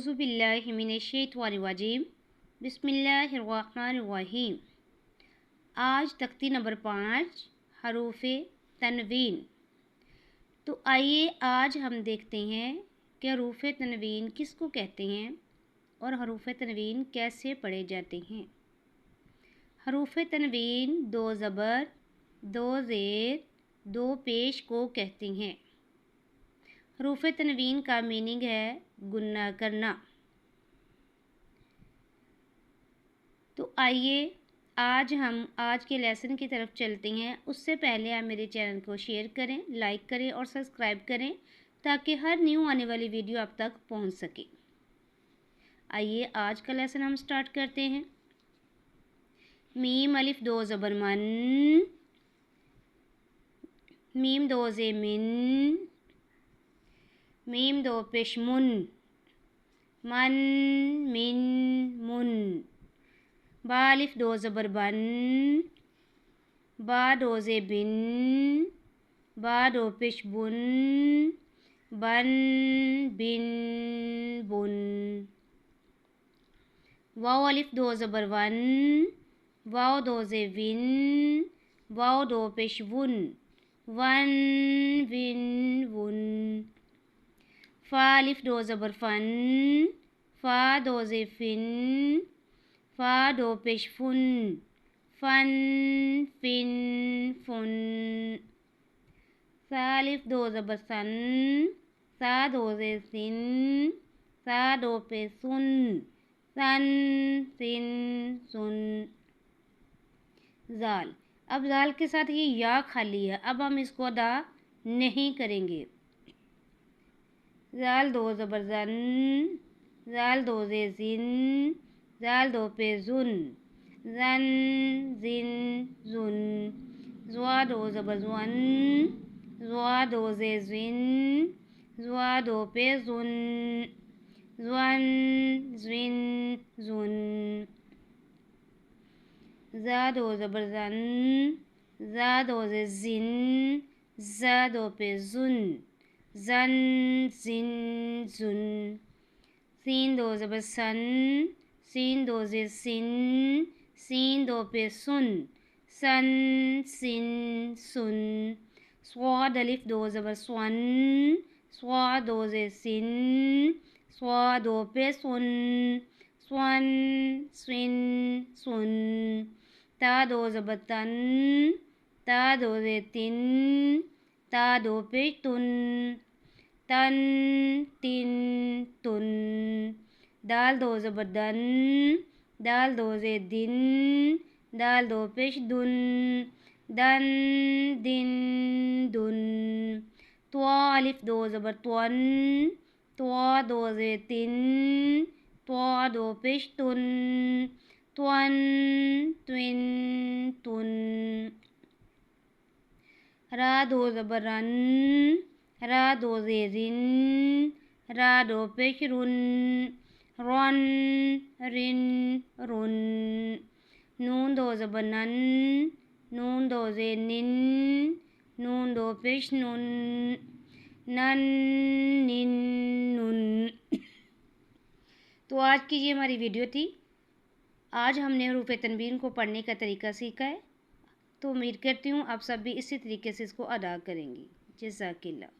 औज़ु बिल्लाहि मिनश्शैतानिर्रजीम बिस्मिल्लाहिर्रहमानिर्रहीम। आज तख्ती नंबर 5 हरूफ तनवीन। तो आइए आज हम देखते हैं कि हरूफ तनवीन किसको कहते हैं और हरूफ तनवीन कैसे पढ़े जाते हैं। हरूफ तनवीन 2 ज़बर, 2 ज़ेर, 2 पेश को कहते हैं। हरूफ तनवीन का मीनिंग है गुन्ना करना। तो आइए आज हम आज के लेसन की तरफ चलते हैं। उससे पहले आप मेरे चैनल को शेयर करें, लाइक करें और सब्सक्राइब करें ताकि हर न्यू आने वाली वीडियो आप तक पहुंच सके। आइए आज का लेसन हम स्टार्ट करते हैं। मीम अलिफ 2 ज़बर मन, मीम 2 ज़े मिन, मीम 2 पेश मुन, मन मिन मुन। बा अलिफ 2 ज़बर बन, बा 2 ज़े बिन, बा 2 पेश बुन, बन बिन बुन। वाव अलिफ 2 ज़बर वन, वाव 2 ज़े विन, वाव 2 पेश वुन, वन विन वुन। फा अलिफ 2 ज़बर फन, फा 2 ज़े फिन, फा 2 पेश फुन, फन फिन फुन। सा अलिफ 2 ज़बर सन, सा 2 ज़े सिन, सा 2 पे सुन, सन सिन सुन। जाल, अब जाल के साथ ये या खाली है, अब हम इसको अदा नहीं करेंगे। जाल 2 ज़बर जन, जाल 2 ज़े जिन, जाल 2 पे जुन, जन जिन जुन। ज़ुआ 2 ज़बर ज़ुअन, ज़ुआ 2 ज़े ज़िन, ज़ुआ 2 पे ज़ुन, ज़ुअन ज़िन ज़ुन। ज़ा 2 ज़बर ज़न, ज़ा 2 ज़े ज़िन, ज़ा 2 पे ज़ुन, ज़न ज़िन ज़ुन। सीन 2 ज़बर सन, सीन 2 ज़े सिन, सीन 2 पे सुन, सन सिन सुन। स्वाद अलिफ 2 ज़बर स्वन, स्वा 2 ज़े सिन, स्वा 2 पे सुन, स्वन स्विन सुन। ता 2 ज़बर तन, ता 2 ज़े तिन, ता 2 पे तुन, तन तिन तुन। दाल 2 ज़बर दन, दाल 2 ज़े दिन, दाल 2 पेश दुन, दन दिन दुन। त्वा अलिफ 2 ज़बर त्वन, त्वा 2 ज़े तिन, त्वा 2 पेश तुन, त्वन त्विन तुन। रा 2 ज़बर रन, रा 2 ज़े रिन, रा 2 पेश रुन, रन रिन रुन। नून 2 ज़बर नन, नून 2 ज़े निन, नून 2 पेश नुन, नन निन नुन। तो आज की ये हमारी वीडियो थी। आज हमने हरूफ तनवीन को पढ़ने का तरीका सीखा है। तो उम्मीद करती हूँ आप सब भी इसी तरीके से इसको अदा करेंगी। जज़ाकिल्लाह।